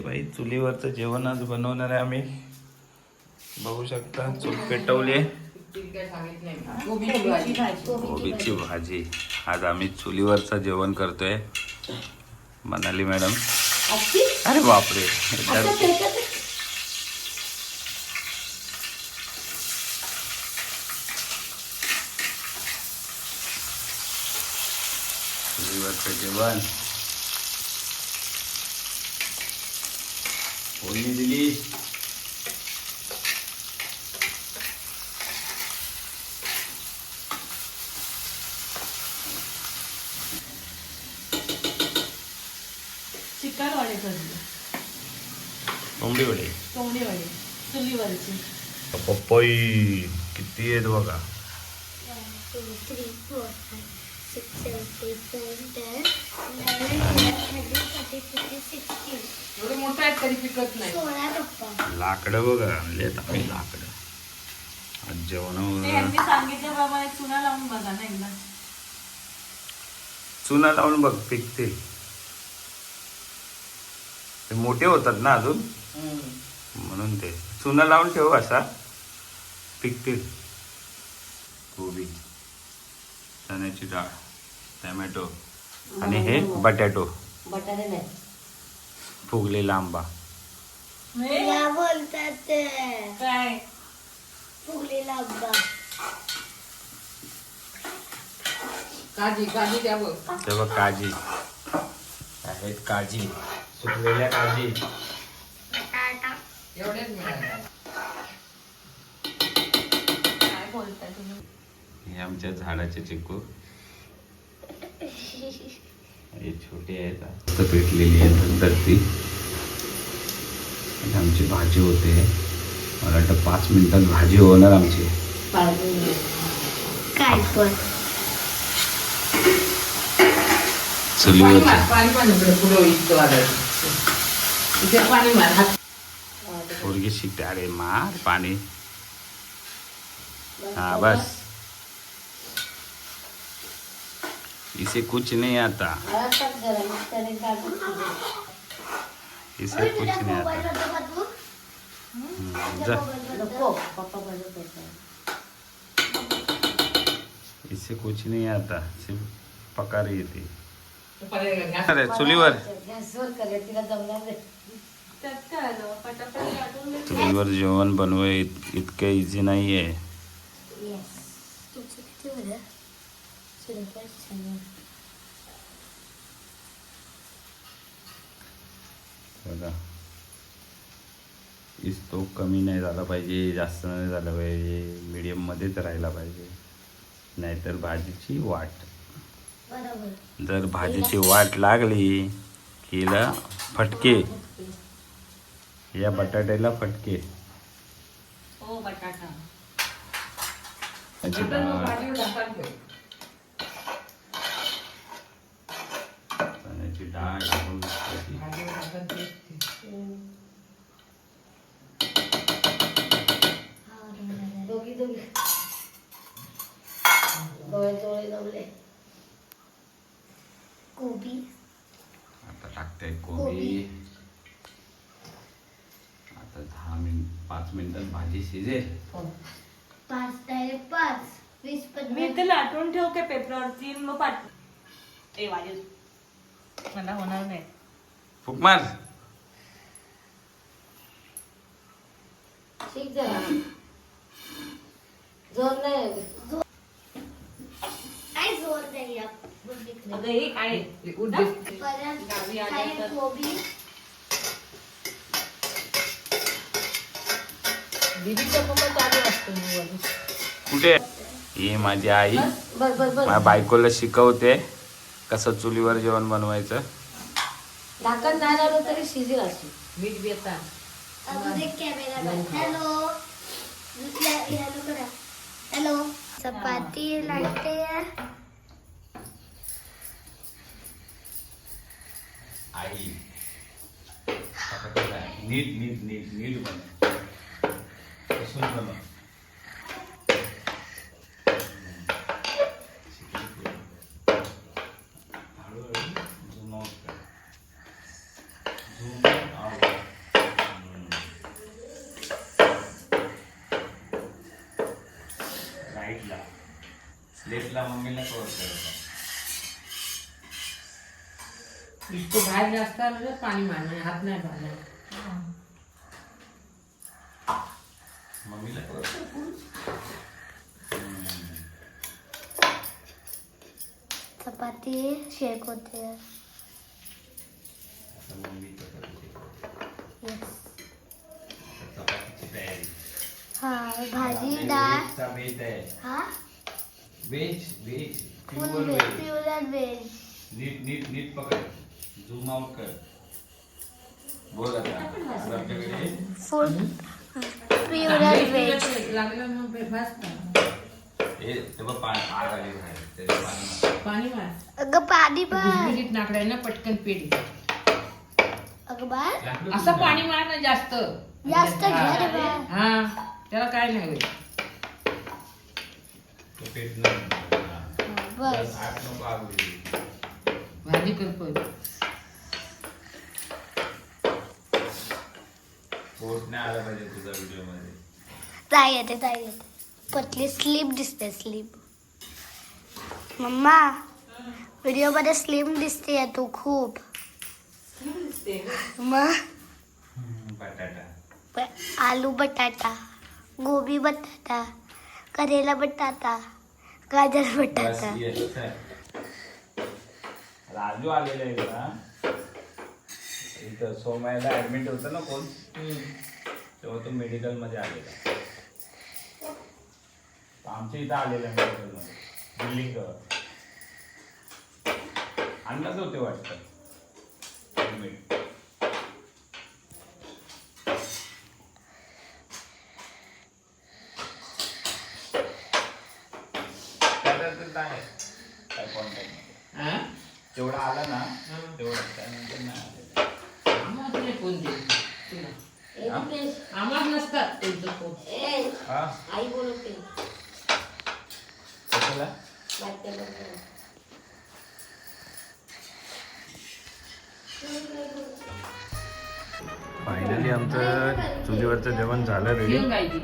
बाई चुलीवरचं जेवण आज बनवणार आहे आम्ही. बघू शकता चूल पेटवली आहे. कोबीची भाजी. आज आम्ही चुलीवरचं जेवण करतोय. मनाली मॅडम. अरे बापरे. चुलीवरचं जेवण. फोडणी दिली. चिकन वडे करले. कोंबडी वडे. कोंबडी वडे चुलीवरची. पपई किती आहेत बघा. 1 2 3 4 5 6 7 8 9 10 11 12 13 एवढे मोठे आहेत तरी पिकत नाही. 16 पप्पा. लाकडं बघा आणलेत आम्ही लाकडं. आज जेवण यांनी सांगितल्याप्रमाणे चुना लावून बघा ना एकदा. चुना लावून बघ पिकतील. ते मोठे होतात ना अजून म्हणून ते चुना लावून ठेवू असा पिकतील. कोबी, चण्याची डाळ, टमॅटो आणि हे बटाटो. बटाटे नाही. फुगलेला आंबा. या बोलतात ते. काय फुगलेला आंबा. काजी काजी द्या बघ. तेव्हा काजी आहेत. काजी सुकलेल्या काजी. बटाटा. एवढेच मिळाले. काय बोलताय तुम्ही. हे आमच्या झाडाचे चिकू. हे छोटे आहेत. आता पेटलेली आहेत धरती. आणि आमची भाजी होते. मला वाटतं 5 मिनिटात भाजी होणार आमची. काय पण चुलीवर पाणी पाणी पुढे इथे पाणी मार हात. पोरगी शिकते. अरे मार पाणी. हाँ बस. इसे कुछ नहीं आता. इसे कुछ नहीं आता. जा. इसे कुछ नहीं आता. सिर्फ पका रही थी. अरे चुलीवर. त्यात काय आलं पटापट वाटून दे. चुलीवर जेवण बनवे इतकं इझी नाही आहे. तुमचं किती होतं? सुरेखा छान. बघा तो कमी नाही झाला पाहिजे, जास्त नाही झाला पाहिजे, मीडियम मध्येच राहायला पाहिजे. नाहीतर भाजीची वाट. बरोबर. जर भाजीची वाट लागली किला फटके. या बटाट्याला फटके. हो बटाटा. त्याची डाळ, चण्याची डाळ टाकून टाकायची. दोघी दोघी डोळे डोळे जमले. कोबी. आता टाकते कोबी. आता 5 मिनिटात भाजी शिजेल. 5 डायरेक्ट 5 20 मी इथे लाटून ठेवू का पेपरवरती मग पाठ. ए वाजू मला होणार नाही. फुक मार. ठीक झाला. जोर नाही. काय जोर नाही या. अगं हे काय परत काय कोबी. दीदीचा पप्पा चालू असतो. कुठे ही माझी आई बस बस बस. माझ्या बायकोला शिकवते कसं चुलीवर जेवण बनवायचं. ढाकण नाही लावलं तरी शिजेल अशी. मीठ देता. अजून एक कॅमेरा. हॅलो. हॅलो करा. हॅलो. चपाती लागते. आई नीट नीट नीट नीट बनव. बनव. हळूहळू झूम आउट कर. Zoom out. लेटला मम्मीला कवर करायचा. इसको बाहेर जास्त आलं तर पाणी मारणार हात नाही पाडणार. मम्मीला कवर चपाती शेक होते. आता मम्मी Yes. चपातीची तयारी. हा भाजी डाळ. व्हेजचा बेत आहे. हा veg full pure veg veg. Pure veg. नीट पकड. झूम आउट कर. बोल आता आमच्याकडे फुल प्युअर व्हेज. लागलं मग बस का? हे तेव्हा पाणी आग आली बाहेर त्याच्या पाणी पाणी मार. अगं पाणी पण. गुजगुजीत नाकडाय ना पटकन पेट. अगं बाळ असं पाणी मार ना जास्त. जास्त घे रे बाळ. हा त्याला काय नाही होईल. पेट नाही. बस आग नको आग होईल. भाजी करतोय. पोट नाही आला पाहिजे तुझा व्हिडिओ मध्ये. जाय येते पतली स्लीप दिसते स्लीप. मम्मा व्हिडिओ मध्ये स्लिम दिसते तू खूप. मग बटाटा आलू बटाटा गोबी बटाटा करेला बटाटा गाजर बस बटाटा. येस. राजू आलेला आहे ना इथं सोमयाला ऍडमिट होतं ना कोण तेव्हा तो मेडिकल मध्ये आलेला. आमच्या इथं आलेला मेडिकल मध्ये बिल्डिंग अंदाज होते वाटतं ऍडमिट. काय कॉन्टॅक्ट हा? तेवढा आला ना तेवढं त्यानंतर नाही आलेलं. आम्हाला नाही फोन दे तुला. हा? आम्हाला नसतात त्यांचं फोन. हा आई बोलते. कशाला? फायनली आमचं चुलीवरचं जेवण झालं रेडी. घेऊन जायची.